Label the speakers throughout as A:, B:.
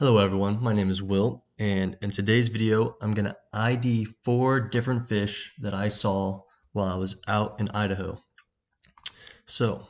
A: Hello everyone, my name is Will, and in today's video I'm going to ID 4 different fish that I saw while I was out in Idaho. So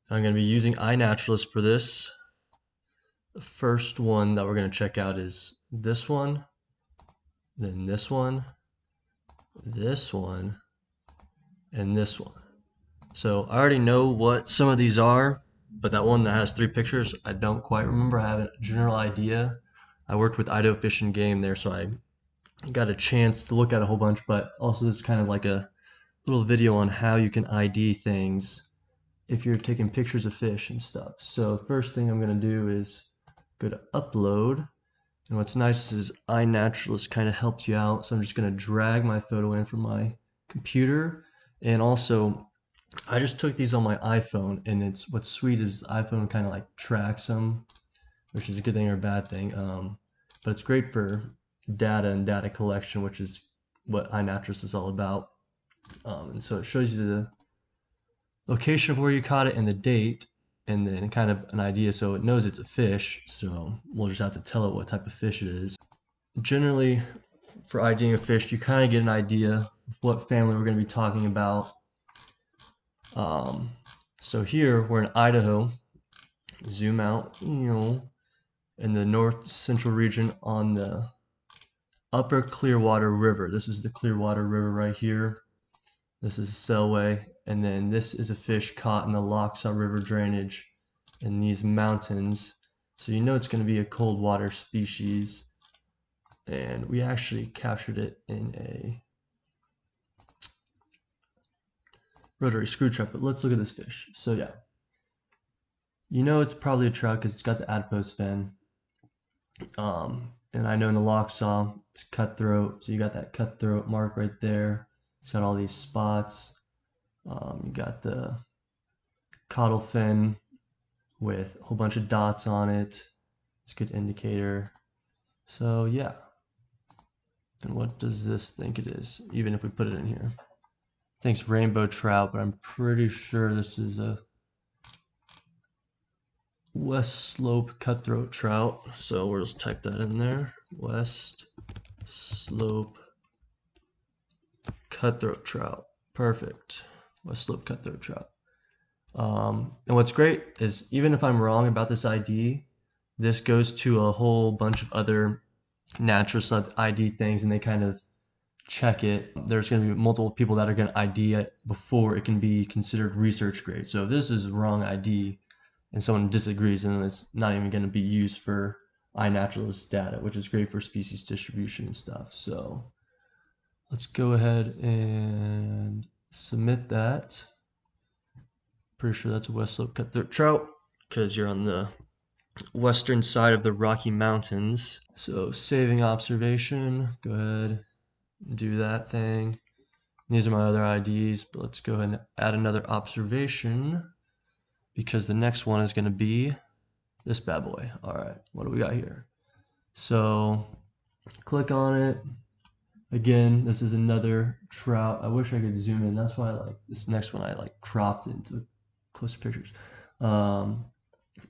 A: I'm going to be using iNaturalist for this. The first one that we're going to check out is this one, then this one, and this one. So I already know what some of these are, but that one that has 3 pictures, I don't quite remember. I have a general idea. I worked with Idaho Fish and Game there, so I got a chance to look at a whole bunch, but also this is kind of like a little video on how you can ID things if you're taking pictures of fish and stuff. So first thing I'm going to do is go to upload. And what's nice is iNaturalist kind of helps you out. So I'm just going to drag my photo in from my computer. And also, I just took these on my iPhone, and what's sweet is the iPhone kind of like tracks them, which is a good thing or a bad thing. But it's great for data and data collection, which is what iNaturalist is all about. And so it shows you the location of where you caught it and the date, and then kind of an idea, so it knows it's a fish. So we'll just have to tell it what type of fish it is. Generally, for IDing a fish, you kind of get an idea of what family we're going to be talking about. So here we're in Idaho. Zoom out, in the north central region on the upper Clearwater River. This is the Clearwater River right here. This is a Selway, and then this is a fish caught in the Lochsa River drainage in these mountains. So you know it's going to be a cold water species, and we actually captured it in a rotary screw trap. But let's look at this fish. So yeah, you know it's probably a trout because it's got the adipose fin. And I know in the Lochsa it's cutthroat, so you got that cutthroat mark right there. It's got all these spots. You got the caudal fin with a whole bunch of dots on it. It's a good indicator. So yeah. And what does this think it is, even if we put it in here? I think it's rainbow trout, but I'm pretty sure this is a West Slope cutthroat trout. So we'll just type that in there. West Slope cutthroat trout. Perfect. West Slope cutthroat trout. And what's great is even if I'm wrong about this ID, this goes to a whole bunch of other naturalist ID things, and they kind of check it. There's going to be multiple people that are going to ID it before it can be considered research grade. So if this is wrong ID and someone disagrees, then it's not even going to be used for iNaturalist data, which is great for species distribution and stuff. So let's go ahead and submit that. Pretty sure that's a West Slope cutthroat trout because you're on the western side of the Rocky Mountains. So saving observation, go ahead and do that thing. These are my other IDs, but let's go ahead and add another observation because the next one is going to be this bad boy. All right, what do we got here? So click on it. Again, this is another trout. I wish I could zoom in. That's why I like this next one. I like cropped into closer pictures. But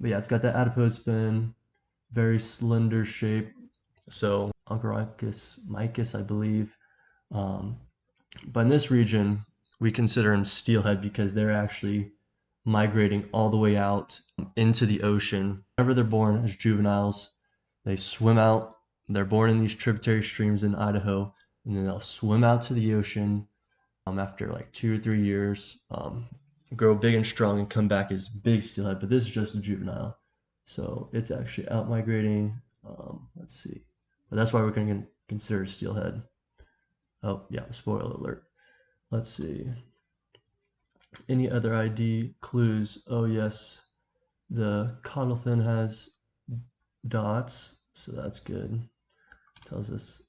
A: yeah, it's got that adipose fin, very slender shape. So Oncorhynchus, I believe. But in this region, we consider them steelhead because they're actually migrating all the way out into the ocean. Whenever they're born as juveniles, they swim out. They're born in these tributary streams in Idaho, and then they'll swim out to the ocean after like 2 or 3 years, grow big and strong, and come back as big steelhead. But this is just a juvenile, so it's actually out migrating. Let's see, but that's why we're going to consider steelhead. Oh yeah, spoiler alert. Let's see. Any other ID clues? Oh yes, the caudal fin has dots, so that's good. Tells us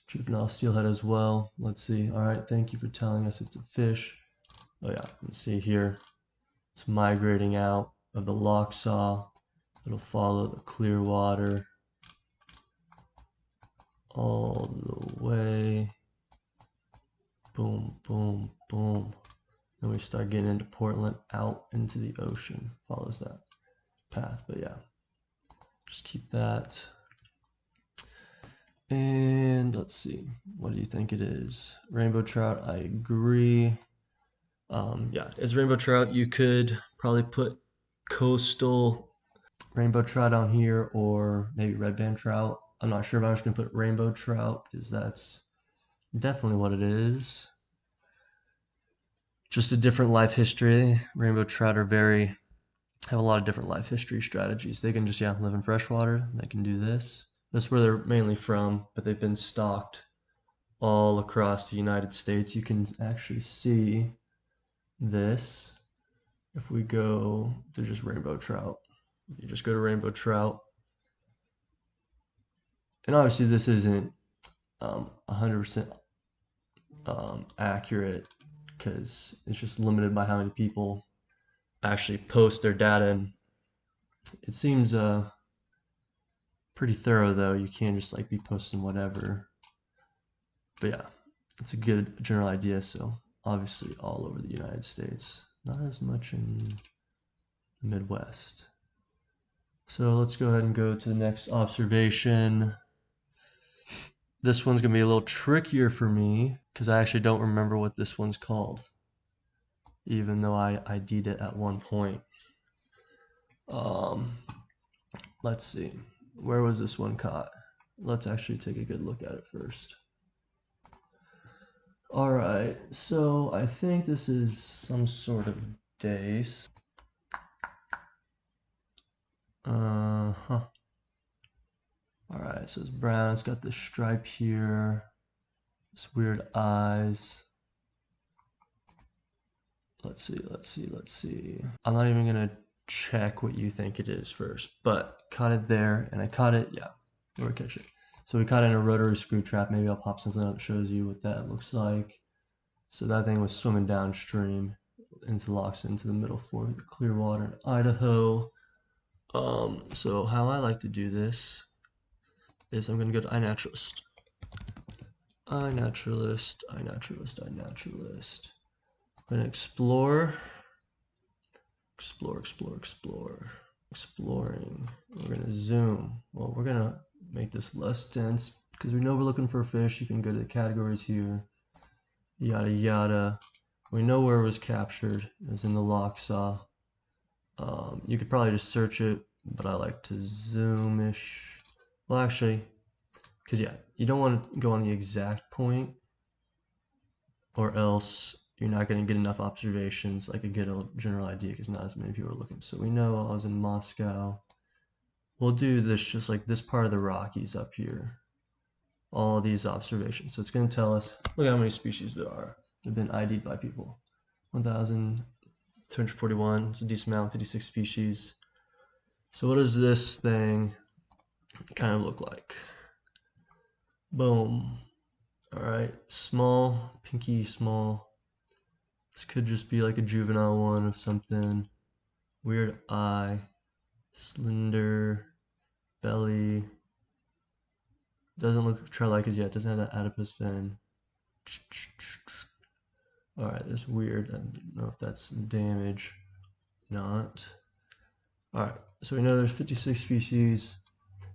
A: juvenile steelhead as well. Let's see. All right, thank you for telling us it's a fish. Oh yeah, let's see here. It's migrating out of the Lochsa. It'll follow the Clearwater all the way. Boom, boom, boom. Then we start getting into Portland, out into the ocean. Follows that path, but yeah. Just keep that. And let's see, what do you think it is? Rainbow trout, I agree. Yeah, as rainbow trout, you could probably put coastal rainbow trout on here, or maybe red band trout. I'm not sure, but I'm just gonna put rainbow trout because that's definitely what it is. Just a different life history. Rainbow trout are have a lot of different life history strategies. They can just live in freshwater. They can do this. That's where they're mainly from, but they've been stocked all across the United States. You can actually see this if we go to just rainbow trout. You just go to rainbow trout, and obviously this isn't 100% accurate because it's just limited by how many people actually post their data. And it seems pretty thorough though. You can't just like be posting whatever. But yeah, it's a good general idea. So obviously all over the United States, not as much in the Midwest. So let's go ahead and go to the next observation. This one's gonna be a little trickier for me because I actually don't remember what this one's called, even though I ID'd it at one point. Let's see, where was this one caught? Let's actually take a good look at it first. All right, so I think this is some sort of dace. All right, so it's brown. It's got this stripe here. This weird eyes. Let's see. I'm not even gonna check what you think it is first, but caught it there, and I caught it, yeah, we're catch it. So we caught it in a rotary screw trap. Maybe I'll pop something up that shows you what that looks like. So that thing was swimming downstream into Lochsa, into the middle fork of the Clearwater in Idaho. So how I like to do this is I'm gonna go to iNaturalist. iNaturalist. I'm gonna explore. Exploring. We're gonna zoom. Well, we're gonna make this less dense because we know we're looking for a fish. You can go to the categories here, yada yada. We know where it was captured. It was in the Lochsa. You could probably just search it, but I like to zoom-ish. Well, actually, because yeah, you don't want to go on the exact point, or else you're not going to get enough observations, like a good general idea, because not as many people are looking. So we know I was in Moscow. We'll do this just like this part of the Rockies up here. All these observations. So it's going to tell us, look how many species there are. They've been ID'd by people. 1,241. It's a decent amount, 56 species. So what does this thing kind of look like? Boom. All right, small, pinky small. This could just be like a juvenile one or something. Weird eye, slender belly. Doesn't look trout-like as yet. Doesn't have that adipose fin. All right, that's weird. I don't know if that's damage. Not. All right, so we know there's 56 species.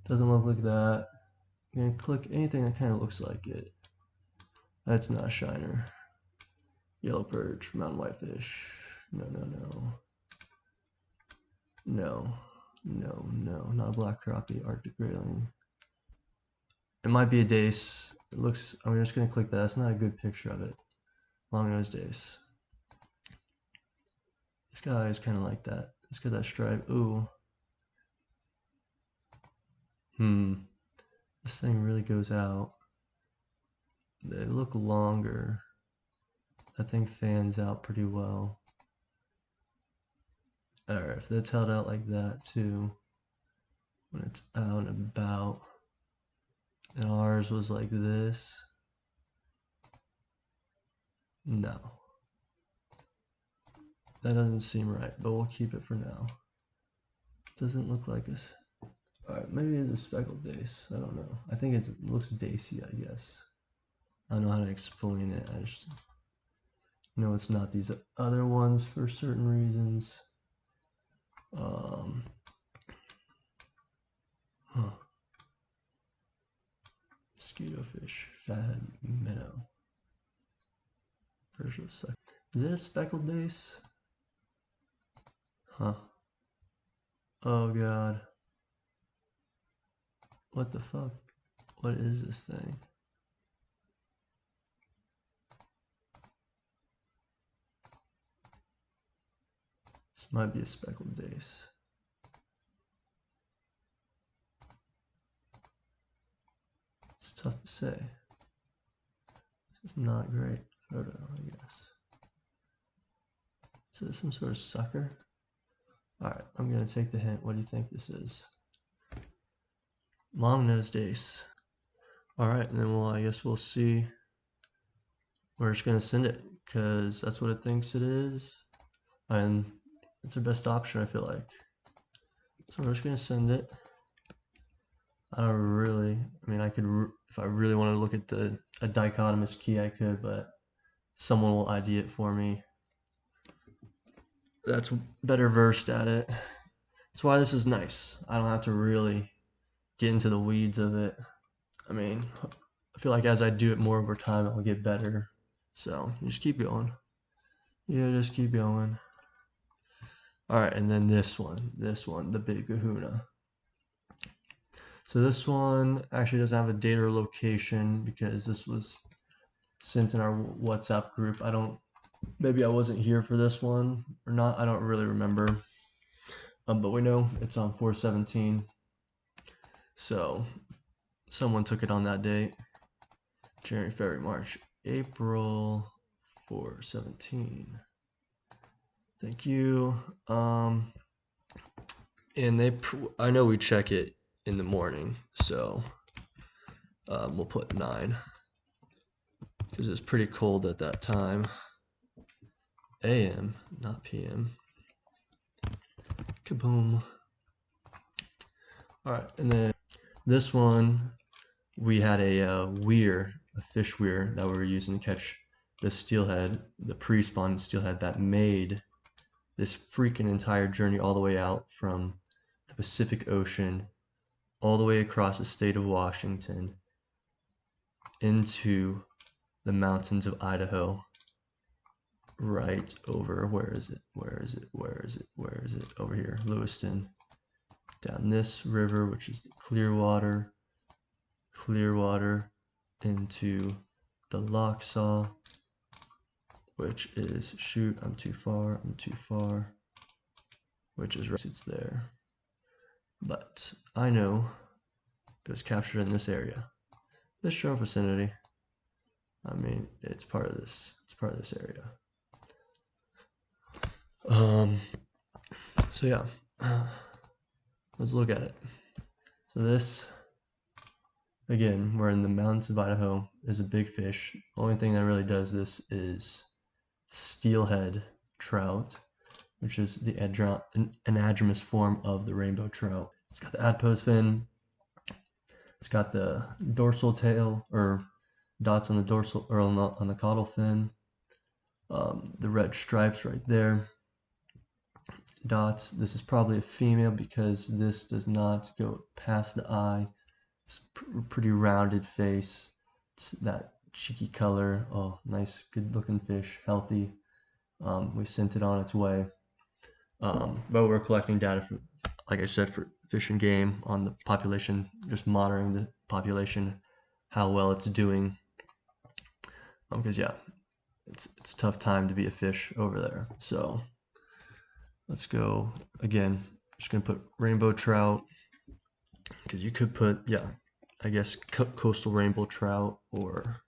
A: Doesn't look like that. I'm gonna click anything that kind of looks like it. That's not a shiner. Yellow perch, mountain whitefish. No. Not a black crappie, Arctic grayling. It might be a dace. It looks, I'm just gonna click that. That's not a good picture of it. Long-nosed dace. This guy is kind of like that. It's got that stripe. Ooh. This thing really goes out. They look longer. That thing fans out pretty well. Alright, if that's held out like that too, when it's out and about, and ours was like this, no. That doesn't seem right, but we'll keep it for now. Doesn't look like us. Alright, maybe it's a speckled dace. I don't know. I think it looks dacey, I guess. I don't know how to explain it. I just know it's not these other ones for certain reasons. Mosquito fish, fathead minnow. Is it a speckled dace? Huh. Oh god. What the fuck? What is this thing? This might be a speckled dace. It's tough to say. This is not great photo, I guess. Is this some sort of sucker? Alright, I'm gonna take the hint. What do you think this is? Long-nosed dace. Alright, and then I guess we'll see. We're just gonna send it, because that's what it thinks it is. And it's our best option, I feel like. So we're just gonna send it. I mean, I could, if I really want to look at a dichotomous key, I could, but someone will ID it for me. That's better versed at it. That's why this is nice. I don't have to really get into the weeds of it. I mean, I feel like as I do it more over time, it'll get better. So you just keep going. Yeah, just keep going. All right, and then this one, the big kahuna. So this one actually doesn't have a date or location because this was sent in our WhatsApp group. Maybe I wasn't here for this one or not. I don't really remember. But we know it's on 4/17. So someone took it on that date. January, February, March, April 4/17. Thank you. And I know we check it in the morning, so we'll put 9 because it's pretty cold at that time. AM, not PM. Kaboom. All right, and then this one, we had a fish weir that we were using to catch the steelhead, the pre-spawn steelhead that made this freaking entire journey all the way out from the Pacific Ocean, all the way across the state of Washington, into the mountains of Idaho, right over, where is it, over here, Lewiston, down this river, which is the Clearwater, into the Lochsa, which is, shoot, I'm too far, which is, it's there. But I know it was captured in this area, this shore vicinity. I mean, it's part of this area. So yeah, let's look at it. So this, again, we're in the mountains of Idaho, is a big fish. Only thing that really does this is steelhead trout, which is the anadromous form of the rainbow trout. It's got the adipose fin. It's got the dorsal tail, or dots on the dorsal, or on the caudal fin. The red stripes right there. Dots. This is probably a female because this does not go past the eye. It's pretty rounded face. It's that cheeky color. Oh, nice, good looking fish, healthy. We sent it on its way. But we're collecting data for, like I said, for Fish and Game on the population, just monitoring the population, how well it's doing. Because yeah, it's a tough time to be a fish over there. So let's go again. Just gonna put rainbow trout, because you could put, yeah, I guess coastal rainbow trout or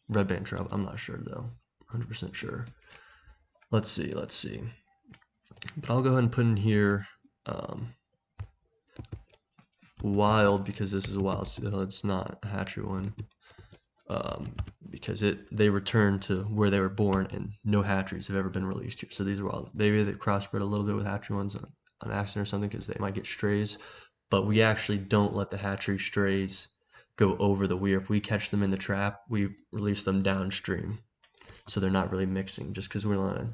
A: red band trout. I'm not sure though, 100% sure. Let's see. But I'll go ahead and put in here wild, because this is a wild seal. It's not a hatchery one. Because they return to where they were born, and no hatcheries have ever been released here. So these are wild. Maybe they crossbred a little bit with hatchery ones on accident or something, because they might get strays. But we actually don't let the hatchery strays go over the weir. If we catch them in the trap, we release them downstream, so they're not really mixing, just because we want to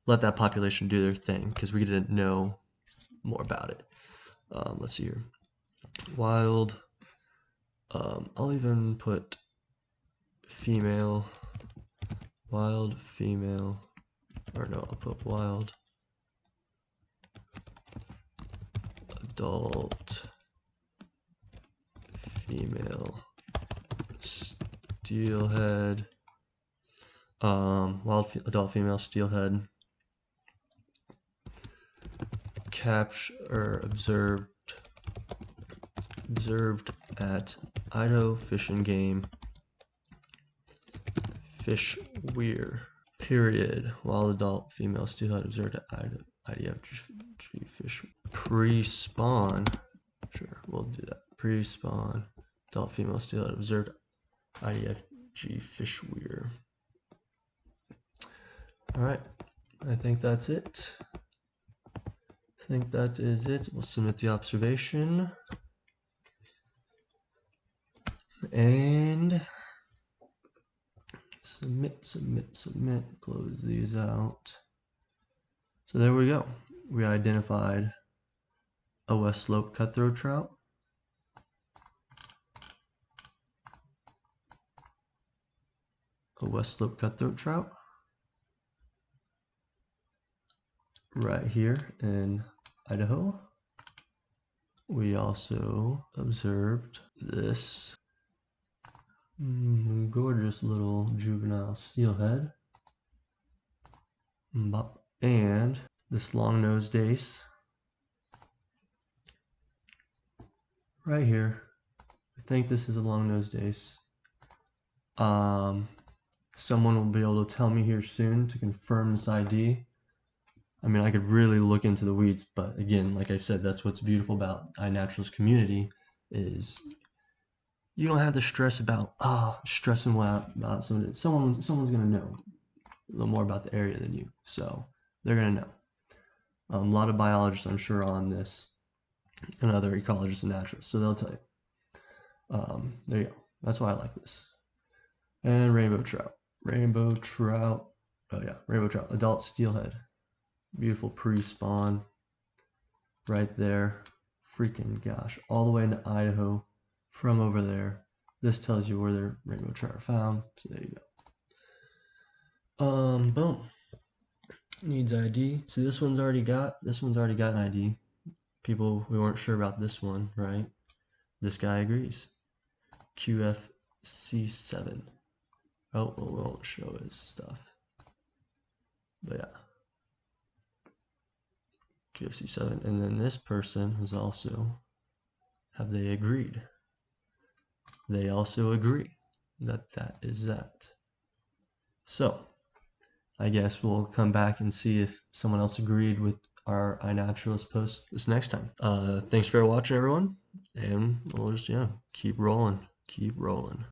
A: let that population do their thing, because we didn't know more about it. Let's see here. Wild I'll even put female, wild female, or no, I'll put wild adult female steelhead, adult female steelhead, capture observed at Idaho Fish and Game Fish Weir. Period. Wild adult female steelhead observed at IDFG fish pre-spawn. Sure, we'll do that. Pre-spawn adult female steelhead observed at IDFG fish weir. All right, I think that's it. I think that is it. We'll submit the observation and submit, close these out. So there we go. We identified a West Slope cutthroat trout, right here in Idaho. We also observed this gorgeous little juvenile steelhead, and this long-nosed dace right here. I think this is a long-nosed dace. Someone will be able to tell me here soon to confirm this ID. I mean, I could really look into the weeds, but again, like I said, that's what's beautiful about iNaturalist community is you don't have to stress about stressing about something. Someone's gonna know a little more about the area than you, so they're gonna know. A lot of biologists, I'm sure, on this, and other ecologists and naturalists, so they'll tell you. There you go. That's why I like this. And rainbow trout. Oh yeah, rainbow trout. Adult steelhead. Beautiful pre-spawn right there. Freaking gosh, all the way into Idaho from over there. This tells you where their rainbow trout are found. So there you go. Boom. Needs ID. See, this one's already got an ID. People, we weren't sure about this one, right? This guy agrees. QFC7. Oh, well, we won't show his stuff. But yeah. QFC7, and then this person has also, have they agreed? They also agree that that is that. So I guess we'll come back and see if someone else agreed with our iNaturalist post this next time. Thanks for watching, everyone, and we'll just keep rolling.